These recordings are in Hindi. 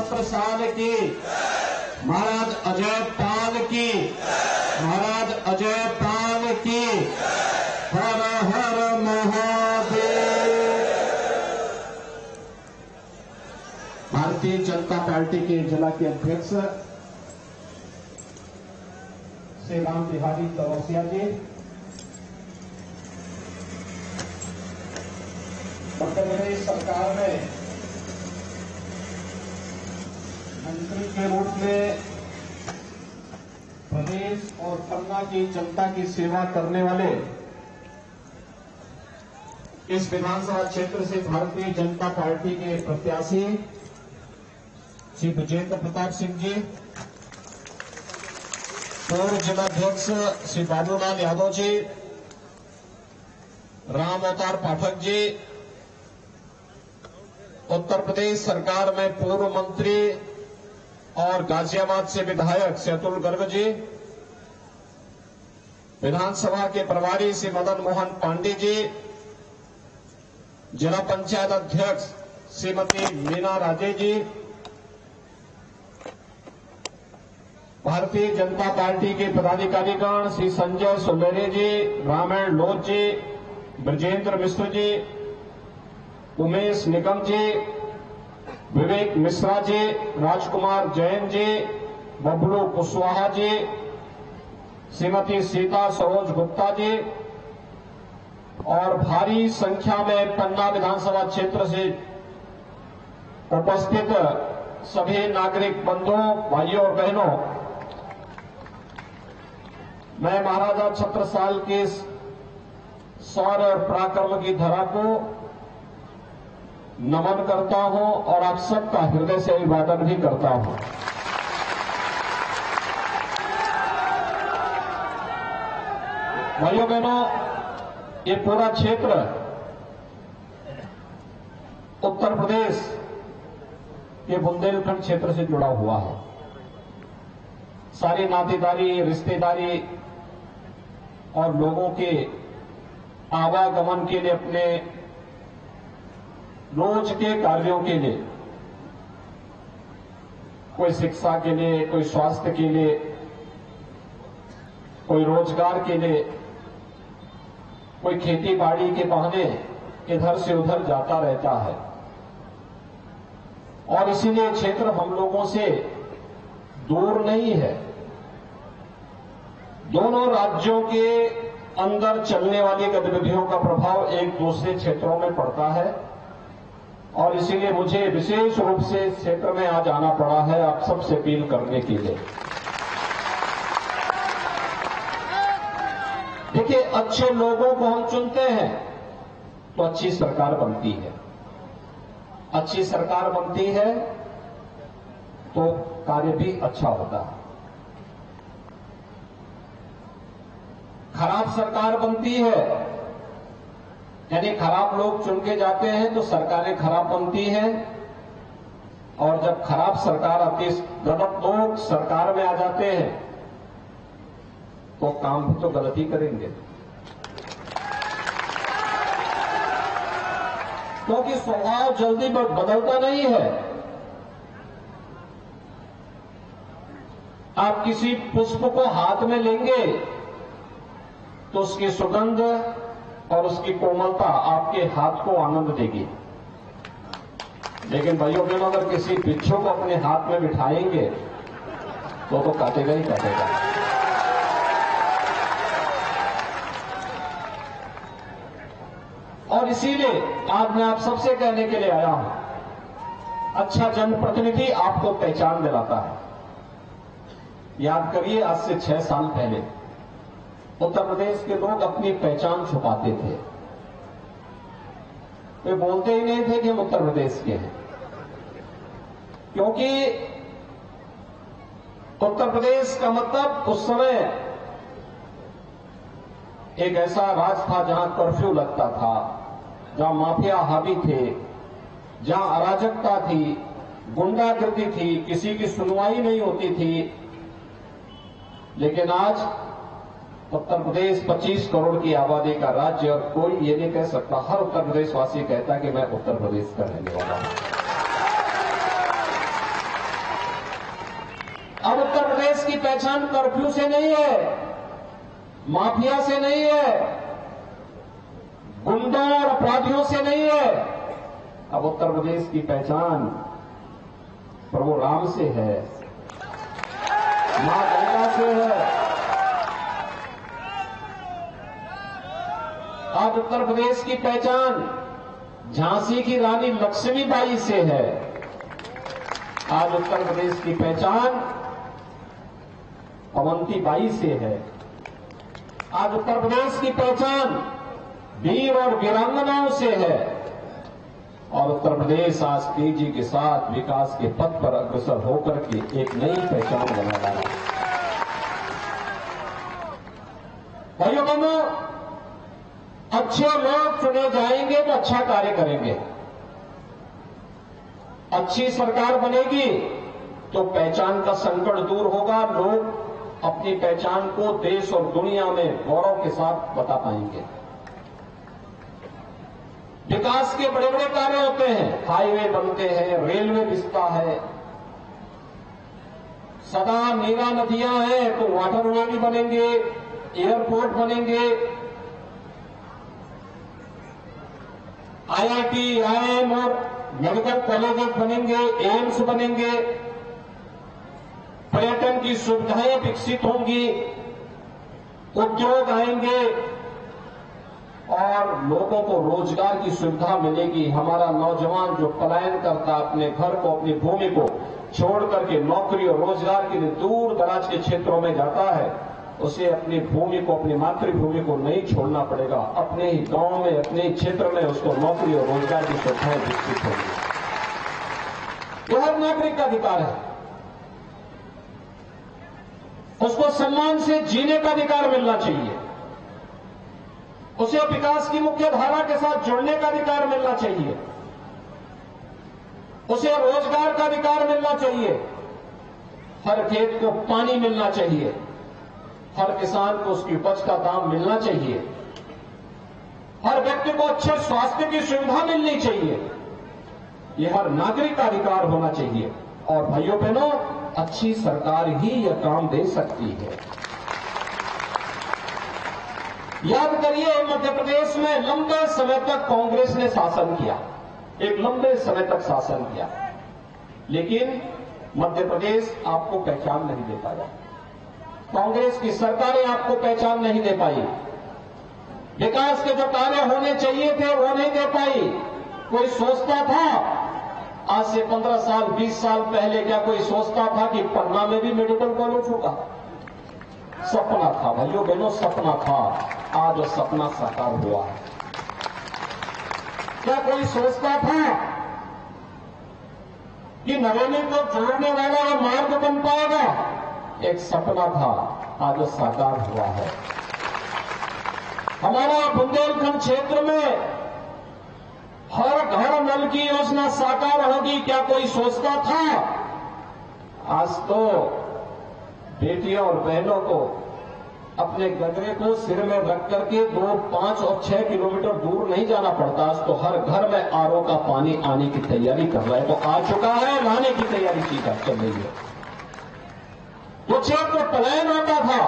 17 साल की, महाराज अजय पाल की, महाराज अजय पाल की। हर हर महादेव। भारतीय जनता पार्टी के जिला के अध्यक्ष श्री राम बिहारी चौरसिया जी, मध्य प्रदेश सरकार में मंत्री के रूप में प्रदेश और पन्ना की जनता की सेवा करने वाले इस विधानसभा क्षेत्र से भारतीय जनता पार्टी के प्रत्याशी श्री विजेंद्र प्रताप सिंह जी, पूर्व जिलाध्यक्ष श्री बाबूलाल यादव जी, राम अवतार पाठक जी, उत्तर प्रदेश सरकार में पूर्व मंत्री और गाजियाबाद से विधायक श्री अतुल गर्ग जी, विधानसभा के प्रभारी श्री मदन मोहन पांडे जी, जिला पंचायत अध्यक्ष श्रीमती मीना राजे जी, भारतीय जनता पार्टी के पदाधिकारीगण श्री संजय सुमेरे जी, रामायण लोध जी, ब्रजेंद्र मिश्र जी, उमेश निगम जी, विवेक मिश्रा जी, राजकुमार जैन जी, बबलू कुशवाहा जी, श्रीमती सीता सरोज गुप्ता जी और भारी संख्या में पन्ना विधानसभा क्षेत्र से उपस्थित सभी नागरिक बंधुओं, भाइयों और बहनों, मैं महाराजा छत्रसाल के शौर्य और पराक्रम की धरा को नमन करता हूं और आप सबका हृदय से अभिवादन भी करता हूं। भाइयों बहनों, ये पूरा क्षेत्र उत्तर प्रदेश के बुंदेलखंड क्षेत्र से जुड़ा हुआ है। सारी नातेदारी, रिश्तेदारी और लोगों के आवागमन के लिए, अपने रोज के कार्यों के लिए, कोई शिक्षा के लिए, कोई स्वास्थ्य के लिए, कोई रोजगार के लिए, कोई खेती बाड़ी के बहाने इधर से उधर जाता रहता है। और इसीलिए क्षेत्र हम लोगों से दूर नहीं है। दोनों राज्यों के अंदर चलने वाली गतिविधियों का प्रभाव एक दूसरे क्षेत्रों में पड़ता है और इसीलिए मुझे विशेष रूप से इस क्षेत्र में आज आना पड़ा है आप सबसे अपील करने के लिए। देखिए, अच्छे लोगों को हम चुनते हैं तो अच्छी सरकार बनती है। अच्छी सरकार बनती है तो कार्य भी अच्छा होता है। खराब सरकार बनती है, यानी खराब लोग चुन के जाते हैं तो सरकारें खराब बनती हैं। और जब खराब सरकार आती है, गलत लोग सरकार में आ जाते हैं तो काम भी तो गलत ही करेंगे, क्योंकि स्वभाव जल्दी बदलता नहीं है। आप किसी पुष्प को हाथ में लेंगे तो उसकी सुगंध और उसकी कोमलता आपके हाथ को आनंद देगी, लेकिन भाइयों बहनों, अगर किसी बिच्छू को अपने हाथ में बिठाएंगे तो काटेगा ही काटेगा। और इसीलिए आज मैं आप सबसे कहने के लिए आया हूं, अच्छा जनप्रतिनिधि आपको पहचान दिलाता है। याद करिए, आज से 6 साल पहले उत्तर प्रदेश के लोग अपनी पहचान छुपाते थे। वे बोलते ही नहीं थे कि हम उत्तर प्रदेश के हैं, क्योंकि उत्तर प्रदेश का मतलब उस समय एक ऐसा राज था जहां कर्फ्यू लगता था, जहां माफिया हावी थे, जहां अराजकता थी, गुंडागर्दी थी, किसी की सुनवाई नहीं होती थी। लेकिन आज उत्तर प्रदेश 25 करोड़ की आबादी का राज्य, और कोई ये नहीं कह सकता, हर उत्तर प्रदेशवासी कहता है कि मैं उत्तर प्रदेश का रहने वाला हूं। की पहचान कर्फ्यू से नहीं है, माफिया से नहीं है, गुंडों और अपराधियों से नहीं है। अब उत्तर प्रदेश की पहचान प्रभु राम से है, मां गंगा से है। आज उत्तर प्रदेश की पहचान झांसी की रानी लक्ष्मीबाई से है। आज उत्तर प्रदेश की पहचान अवंतीबाई से है। आज उत्तर प्रदेश की पहचान वीर और वीरांगनाओं से है। और उत्तर प्रदेश आज तेजी के साथ विकास के पथ पर अग्रसर होकर के एक नई पहचान बना रहा है। भाइयों बहनों, अच्छे लोग चुने जाएंगे तो अच्छा कार्य करेंगे। अच्छी सरकार बनेगी तो पहचान का संकट दूर होगा। लोग अपनी पहचान को देश और दुनिया में गौरव के साथ बता पाएंगे। विकास के बड़े बड़े कार्य होते हैं, हाईवे बनते हैं, रेलवे बिछता है, सदा नीरा नदियां हैं तो वाटरवे भी बनेंगे, एयरपोर्ट बनेंगे, आईआईटी, आईआईएम और मेडिकल कॉलेजेस बनेंगे, एम्स बनेंगे, पर्यटन की सुविधाएं विकसित होंगी, उद्योग आएंगे और लोगों को रोजगार की सुविधा मिलेगी। हमारा नौजवान जो पलायन करता अपने घर को, अपनी भूमि को छोड़ करके नौकरी और रोजगार के लिए दूर दराज के क्षेत्रों में जाता है, उसे अपनी भूमि को, अपनी मातृभूमि को नहीं छोड़ना पड़ेगा। अपने ही गांव में, अपने ही क्षेत्र में उसको नौकरी और रोजगार की सुविधाएं विकसित होंगी। यह हर नागरिक का अधिकार है। उसको सम्मान से जीने का अधिकार मिलना चाहिए। उसे विकास की मुख्य धारा के साथ जुड़ने का अधिकार मिलना चाहिए। उसे रोजगार का अधिकार मिलना चाहिए। हर खेत को पानी मिलना चाहिए। हर किसान को उसकी उपज का दाम मिलना चाहिए। हर व्यक्ति को अच्छे स्वास्थ्य की सुविधा मिलनी चाहिए। यह हर नागरिक का अधिकार होना चाहिए। और भाइयों बहनों, अच्छी सरकार ही यह काम दे सकती है। याद करिए, मध्य प्रदेश में लंबे समय तक कांग्रेस ने शासन किया, एक लंबे समय तक शासन किया, लेकिन मध्य प्रदेश आपको पहचान नहीं दे पाया। कांग्रेस की सरकारें आपको पहचान नहीं दे पाई। विकास के जो कार्य होने चाहिए थे वो नहीं दे पाई। कोई सोचता था, आज से 15 साल 20 साल पहले क्या कोई सोचता था कि पन्ना में भी मेडिकल कॉलेज होगा? सपना था भाइयों बहनों, सपना था। आज वो सपना साकार हुआ है। क्या कोई सोचता था कि नरेंद्र को जोड़ने वाला वो मार्ग बन पाएगा? एक सपना था, आज वो साकार हुआ है। हमारा बुंदेलखंड क्षेत्र में हर घर नल की योजना साकार होगी, क्या कोई सोचता था? आज तो बेटियों और बहनों को अपने गगरे को सिर में रख करके 2, 5 और 6 किलोमीटर दूर नहीं जाना पड़ता। आज तो हर घर में आरओ का पानी आने की तैयारी कर रहा है, तो आ चुका है, लाने की तैयारी चल रही है। जो क्षेत्र पलायन होता था,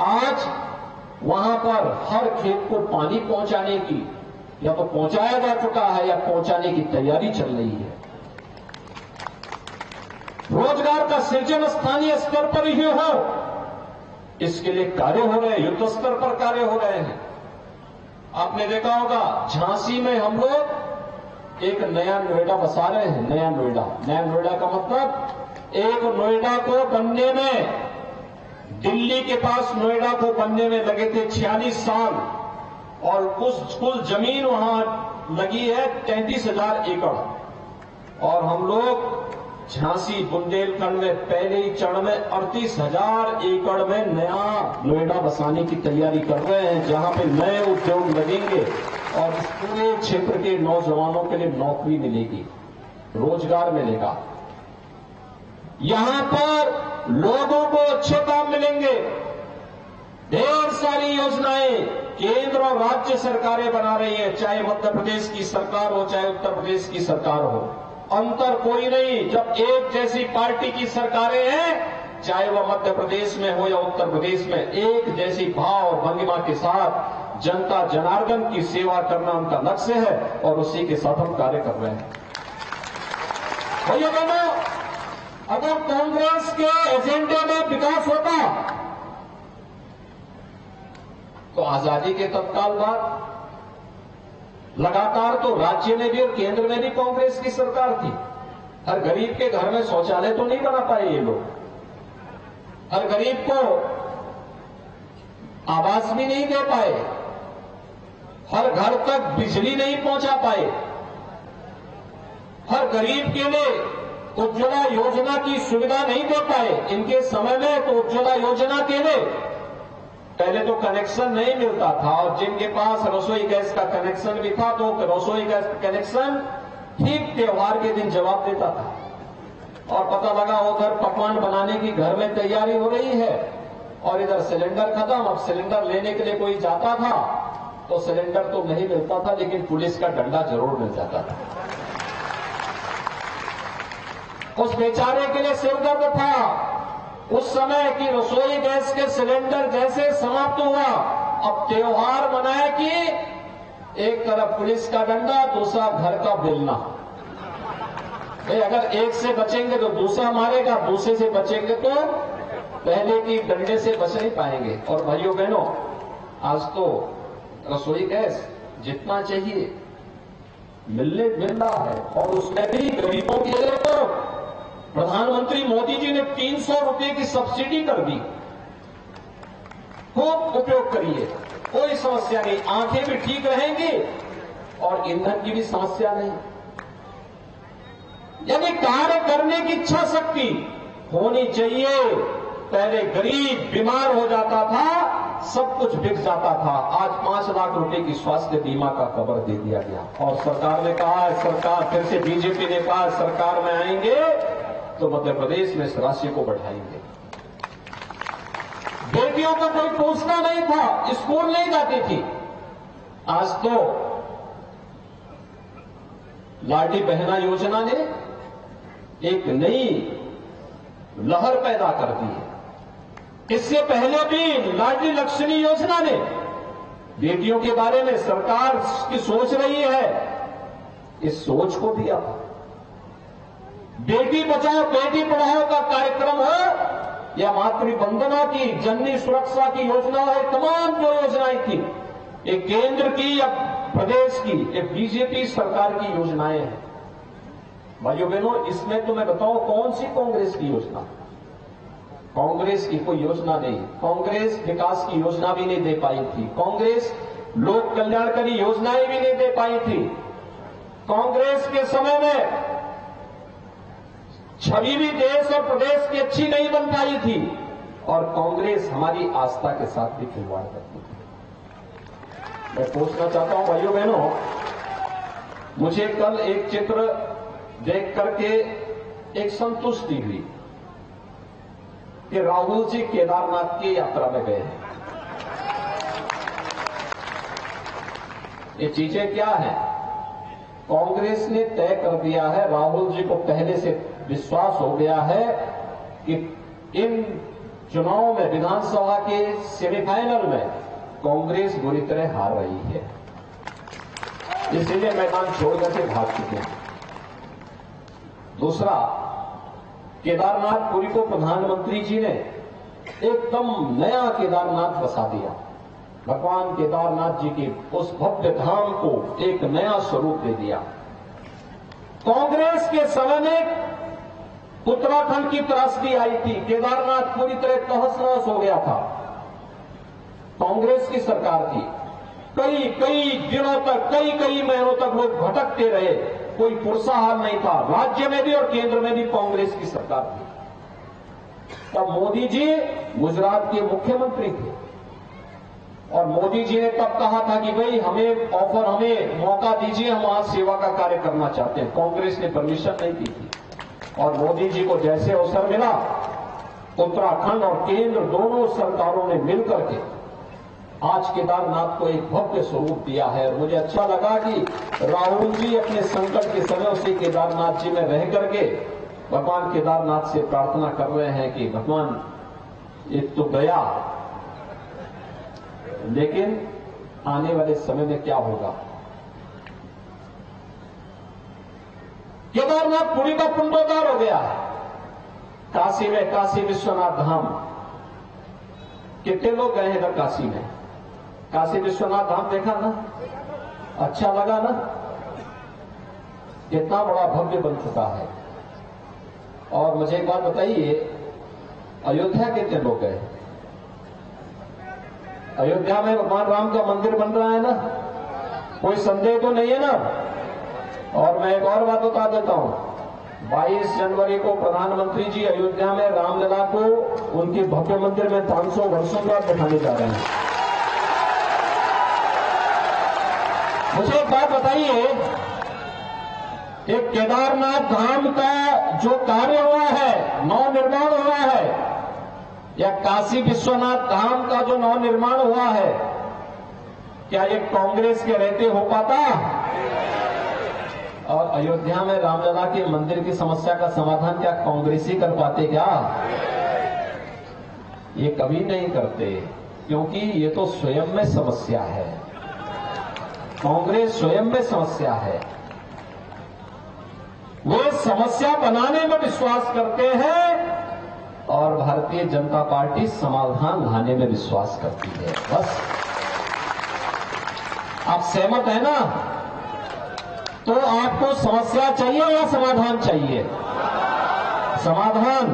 आज वहां पर हर खेत को पानी पहुंचाने की या तो पहुंचाया जा चुका है या पहुंचाने की तैयारी चल रही है। रोजगार का सृजन स्थानीय स्तर पर ही हो, इसके लिए कार्य हो रहे हैं, युद्ध स्तर पर कार्य हो रहे हैं। आपने देखा होगा, झांसी में हम लोग एक नया नोएडा बसा रहे हैं। नया नोएडा का मतलब एक नोएडा को बनने में, दिल्ली के पास नोएडा को बनने में लगे थे 46 साल और उस कुल जमीन वहां लगी है 33,000 एकड़। और हम लोग झांसी बुंदेलखंड में पहले ही चरण में 38,000 एकड़ में नया नोएडा बसाने की तैयारी कर रहे हैं, जहां पे नए उद्योग लगेंगे और इस पूरे क्षेत्र के नौजवानों के लिए नौकरी मिलेगी, रोजगार मिलेगा। यहां पर लोगों को अच्छे काम मिलेंगे। ढेर सारी योजनाएं केंद्र और राज्य सरकारें बना रही है, चाहे मध्य प्रदेश की सरकार हो चाहे उत्तर प्रदेश की सरकार हो, अंतर कोई नहीं। जब एक जैसी पार्टी की सरकारें हैं चाहे वह मध्य प्रदेश में हो या उत्तर प्रदेश में, एक जैसी भाव और भंगिमा के साथ जनता जनार्दन की सेवा करना उनका लक्ष्य है और उसी के साथ हम कार्य कर रहे हैं। भैया बहनों, अगर कांग्रेस के एजेंडे में विकास होता तो आजादी के तत्काल बाद लगातार तो राज्य में भी और केंद्र में भी कांग्रेस की सरकार थी। हर गरीब के घर में शौचालय तो नहीं बना पाए ये लोग, हर गरीब को आवास भी नहीं दे पाए, हर घर तक बिजली नहीं पहुंचा पाए, हर गरीब के लिए उज्ज्वला योजना की सुविधा नहीं दे पाए। इनके समय में तो उज्ज्वला योजना के लिए पहले तो कनेक्शन नहीं मिलता था और जिनके पास रसोई गैस का कनेक्शन भी था तो रसोई गैस का कनेक्शन ठीक त्योहार के दिन जवाब देता था और पता लगा उधर पकवान बनाने की घर में तैयारी हो रही है और इधर सिलेंडर खत्म। अब सिलेंडर लेने के लिए कोई जाता था तो सिलेंडर तो नहीं मिलता था लेकिन पुलिस का डंडा जरूर मिल जाता था। उस बेचारे के लिए सिरदर्द था उस समय कि रसोई गैस के सिलेंडर जैसे समाप्त हुआ, अब त्योहार मनाए कि एक तरफ पुलिस का डंडा, दूसरा घर का बेलना। अगर एक से बचेंगे तो दूसरा मारेगा, दूसरे से बचेंगे तो पहले की डंडे से बच नहीं पाएंगे। और भाइयों बहनों, आज तो रसोई गैस जितना चाहिए मिल रहा है और उसमें भी गरीबों के लिए तो प्रधानमंत्री मोदी जी ने 300 रुपए की सब्सिडी कर दी। खूब उपयोग करिए, कोई समस्या नहीं, आंखें भी ठीक रहेंगी और ईंधन की भी समस्या नहीं। यानी कार्य करने की इच्छा शक्ति होनी चाहिए। पहले गरीब बीमार हो जाता था, सब कुछ बिक जाता था, आज 5 लाख रुपए की स्वास्थ्य बीमा का कवर दे दिया गया और सरकार ने कहा, सरकार फिर से बीजेपी ने कहा सरकार में आएंगे तो मध्य प्रदेश में इस राशि को बढ़ाएंगे। बेटियों को कोई पूछना नहीं था, स्कूल नहीं जाती थी, आज तो लाडली बहना योजना ने एक नई लहर पैदा कर दी है। इससे पहले भी लाडली लक्ष्मी योजना ने बेटियों के बारे में सरकार की सोच रही है, इस सोच को भी आप बेटी बचाओ बेटी पढ़ाओ का कार्यक्रम हो या मातृ वंदना की, जननी सुरक्षा की योजना है, तमाम जो योजनाएं थी ये केंद्र की या प्रदेश की, ये बीजेपी सरकार की योजनाएं हैं। भाइयों बहनों, इसमें तो मैं बताऊं कौन सी कांग्रेस की योजना? कांग्रेस की कोई योजना नहीं। कांग्रेस विकास की योजना भी नहीं दे पाई थी, कांग्रेस लोक कल्याणकारी योजनाएं भी नहीं दे पाई थी। कांग्रेस के समय में छवि भी देश और प्रदेश की अच्छी नहीं बन पाई थी और कांग्रेस हमारी आस्था के साथ भी खिलवाड़ करती थी। मैं पूछना चाहता हूं भाइयों बहनों, मुझे कल एक चित्र देख करके एक संतुष्टि हुई कि राहुल जी केदारनाथ की यात्रा में गए हैं। ये चीजें क्या है? कांग्रेस ने तय कर दिया है, राहुल जी को पहले से विश्वास हो गया है कि इन चुनाव में विधानसभा के सेमीफाइनल में कांग्रेस बुरी तरह हार रही है, इसलिए मैदान छोड़कर के भाग चुके हैं। दूसरा, केदारनाथपुरी को प्रधानमंत्री जी ने एकदम नया केदारनाथ बसा दिया। भगवान केदारनाथ जी के उस भव्य धाम को एक नया स्वरूप दे दिया। कांग्रेस के समय में उत्तराखंड की त्रासदी आई थी, केदारनाथ पूरी तरह तहस-नहस हो गया था। कांग्रेस की सरकार थी, कई दिनों तक, कई महीनों तक लोग भटकते रहे, कोई पुरसाहार नहीं था। राज्य में भी और केंद्र में भी कांग्रेस की सरकार थी। तब मोदी जी गुजरात के मुख्यमंत्री थे और मोदी जी ने तब कहा था कि भाई हमें मौका दीजिए, हम आज सेवा का कार्य करना चाहते हैं। कांग्रेस ने परमिशन नहीं दी थी और मोदी जी को जैसे अवसर मिला, उत्तराखंड और केंद्र दोनों सरकारों ने मिलकर के आज केदारनाथ को एक भव्य स्वरूप दिया है। और मुझे अच्छा लगा कि राहुल जी अपने संकट के समय उसी केदारनाथ जी में रह करके भगवान केदारनाथ से प्रार्थना कर रहे हैं कि भगवान एक तो गया, लेकिन आने वाले समय में क्या होगा। केदारनाथ पुरी का पुंडोद्धार हो गया। काशी में काशी विश्वनाथ धाम, कितने लोग गए हैं इधर काशी में? काशी विश्वनाथ धाम देखा ना, अच्छा लगा ना? कितना बड़ा भव्य बन चुका है। और मुझे एक बात बताइए, अयोध्या कितने लोग गए? अयोध्या में भगवान राम का मंदिर बन रहा है ना, कोई संदेह तो नहीं है ना। और मैं एक और बात बता देता हूं, 22 जनवरी को प्रधानमंत्री जी अयोध्या में रामलला को उनके भव्य मंदिर में 500 वर्षों बाद दिखाने जा रहे हैं। मुझे एक बात बताइए, एक केदारनाथ धाम का जो कार्य हुआ है, नव निर्माण हुआ है, या काशी विश्वनाथ धाम का जो नव निर्माण हुआ है, क्या ये कांग्रेस के रहते हो पाता? और अयोध्या में रामलला के मंदिर की समस्या का समाधान क्या कांग्रेस ही कर पाते क्या? ये कभी नहीं करते, क्योंकि ये तो स्वयं में समस्या है। कांग्रेस स्वयं में समस्या है। वे समस्या बनाने में विश्वास करते हैं और भारतीय जनता पार्टी समाधान लाने में विश्वास करती है। बस आप सहमत है ना? तो आपको समस्या चाहिए या समाधान चाहिए? समाधान।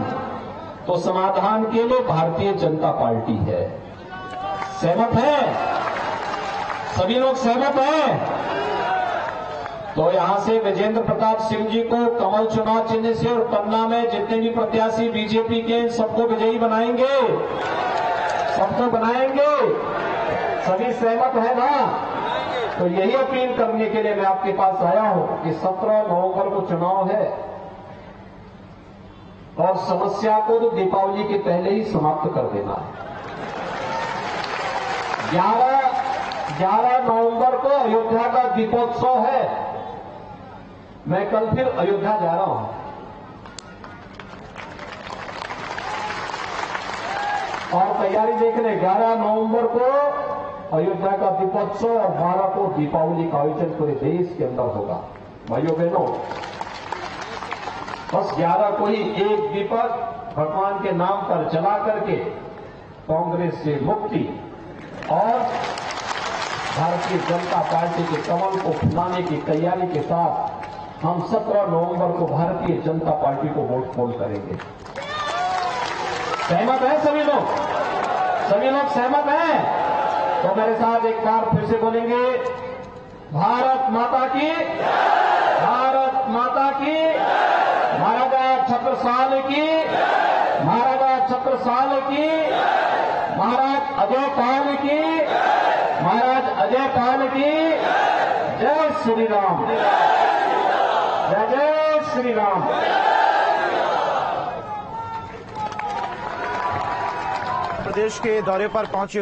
तो समाधान के लिए भारतीय जनता पार्टी है। सहमत है? सभी लोग सहमत हैं? तो यहां से विजेंद्र प्रताप सिंह जी को कमल चुनाव चिन्ह से और पन्ना में जितने भी प्रत्याशी बीजेपी के सबको विजयी बनाएंगे, सबको बनाएंगे। सभी सहमत है ना? तो यही अपील करने के लिए मैं आपके पास आया हूं कि 17 नवंबर को चुनाव है और समस्या को तो दीपावली के पहले ही समाप्त कर देना है। 11 नवंबर को अयोध्या का दीपोत्सव है। मैं कल फिर अयोध्या जा रहा हूं और तैयारी देखने 11 नवंबर को अयोध्या का दीपोत्सव और 12 को दीपावली का आयोजन पूरे देश के अंदर होगा। भाइयों बहनों, बस 11 को ही एक दीपक भगवान के नाम पर जला करके कांग्रेस से मुक्ति और भारतीय जनता पार्टी के कमल को फुलाने की तैयारी के साथ हम 17 नवंबर को भारतीय जनता पार्टी को वोट पोल करेंगे। सहमत है सभी लोग? सभी लोग सहमत हैं? तो मेरे साथ एक बार फिर से बोलेंगे, भारत माता की, भारत माता की, महाराजा छत्रसाल की, महाराजा छत्रसाल की, महाराज अजय पाल की, महाराज अजय पाल की। जय श्री राम, जय जय श्री राम। प्रदेश के दौरे पर पहुंचे